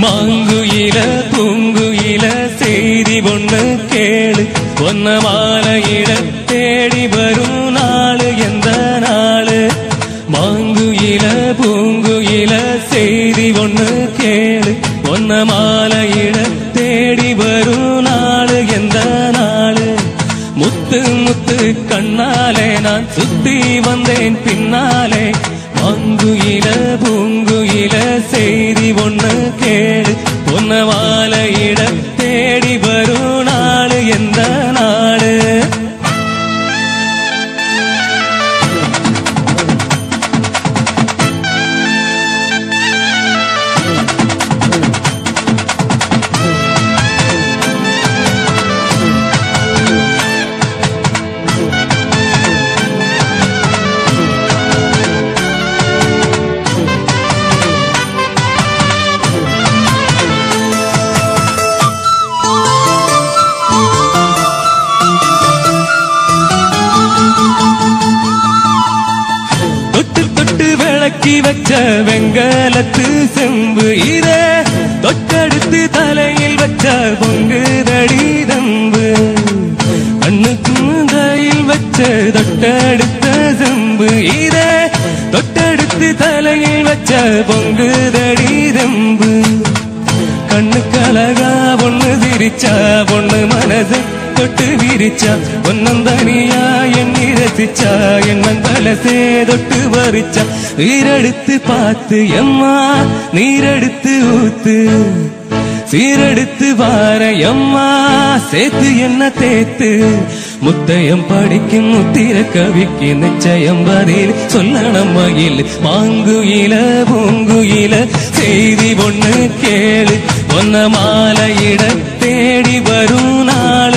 மாங்குயில பூங்குயில செய்தி ஒண்ணு கேளு ஒன்ன மாலையிட தேடி வரும் நாளு எந்த நாளு மாங்குயில பூங்குயில செய்தி ஒண்ணு கேளு ஒன்ன மாலையிட தேடி வரும் நாளு எந்த நாளு முத்து முத்து கண்ணாலே நான் சுத்தி வந்தேன் பின்னாலே மாங்குயில பூங்குயில செய்தி ஒண்ணு கேளு பொன்ன மாலையிட தேடி வரும் நாளு எந்த நாளு வச்ச வெங்கலத்து செம்பு இதே தொட்டடுத்து தலையில் வச்ச பொங்குதடி தம்பு கண்ணுக்கு கையில் வச்ச தொட்டடுத்த செம்பு இதே தொட்டடுத்து தலையில் வச்ச பொங்குதடி தம்பு கண்ணுக்கு அழகா பொண்ணு சிரிச்சா பொண்ணு மனசு தொட்டு விரிச்சா ஒன்னம் தனியா எண்ணி ரசிச்சா எண்ணம் பலசே தொட்டு வரிச்சா உயிரெடுத்து பார்த்து எம்மா நீரெடுத்து ஊத்து சீரெடுத்து வார எம்மா சேர்த்து என்ன தேத்து முத்தையம் படிக்கும் முத்திர கவிக்கு நிச்சயம் பதில் சொல்லணும் மகிழ் மாங்குயில பூங்குயில செய்தி ஒண்ணு கேளு ஒன்ன மாலையிட தேடி வரும் நாள்